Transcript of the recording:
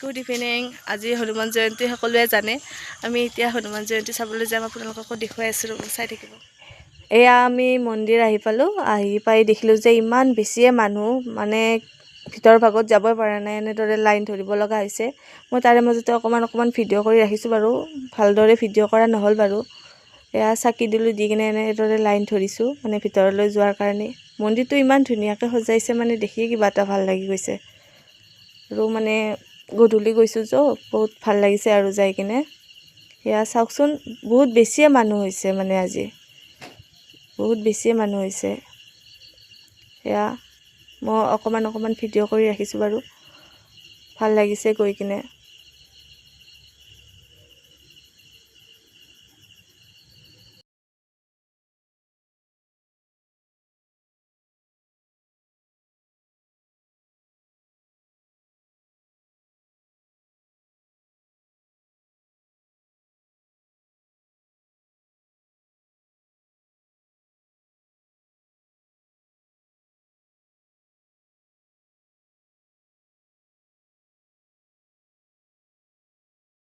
Good evening. আজি হনুমান জয়ন্তী সকলোৱে জানে। আমি এতিয়া হনুমান জয়ন্তী চাবলৈ যাম। আপোনালোককো দেখুৱাই আছোঁ, চাই থাকিব। এয়া আমি মন্দিৰ আহি পালোঁ। আহি পাই দেখিলোঁ যে ইমান বেছিয়ে মানুহ, মানে ভিতৰ ভাগত যাবই পৰা নাই, এনেদৰে লাইন ধৰিব লগা হৈছে। মই তাৰে মাজতে অকণমান ভিডিঅ' কৰি ৰাখিছোঁ বাৰু, ভালদৰে ভিডিঅ' কৰা নহ'ল বাৰু। এয়া চাকি দিলোঁ, দি কিনে এনেদৰে লাইন ধৰিছোঁ, মানে ভিতৰলৈ যোৱাৰ কাৰণে। মন্দিৰটো ইমান ধুনীয়াকৈ সজাইছে, মানে দেখিয়ে কিবা এটা ভাল লাগি গৈছে। আৰু মানে গধূলি গৈছোঁ য'ত বহুত ভাল লাগিছে আৰু যাই কিনে। সেয়া চাওকচোন, বহুত বেছিয়ে মানুহ হৈছে, মানে আজি বহুত বেছিয়ে মানুহ হৈছে। সেয়া মই অকণমান ভিডিঅ' কৰি ৰাখিছোঁ বাৰু, ভাল লাগিছে গৈ কিনে।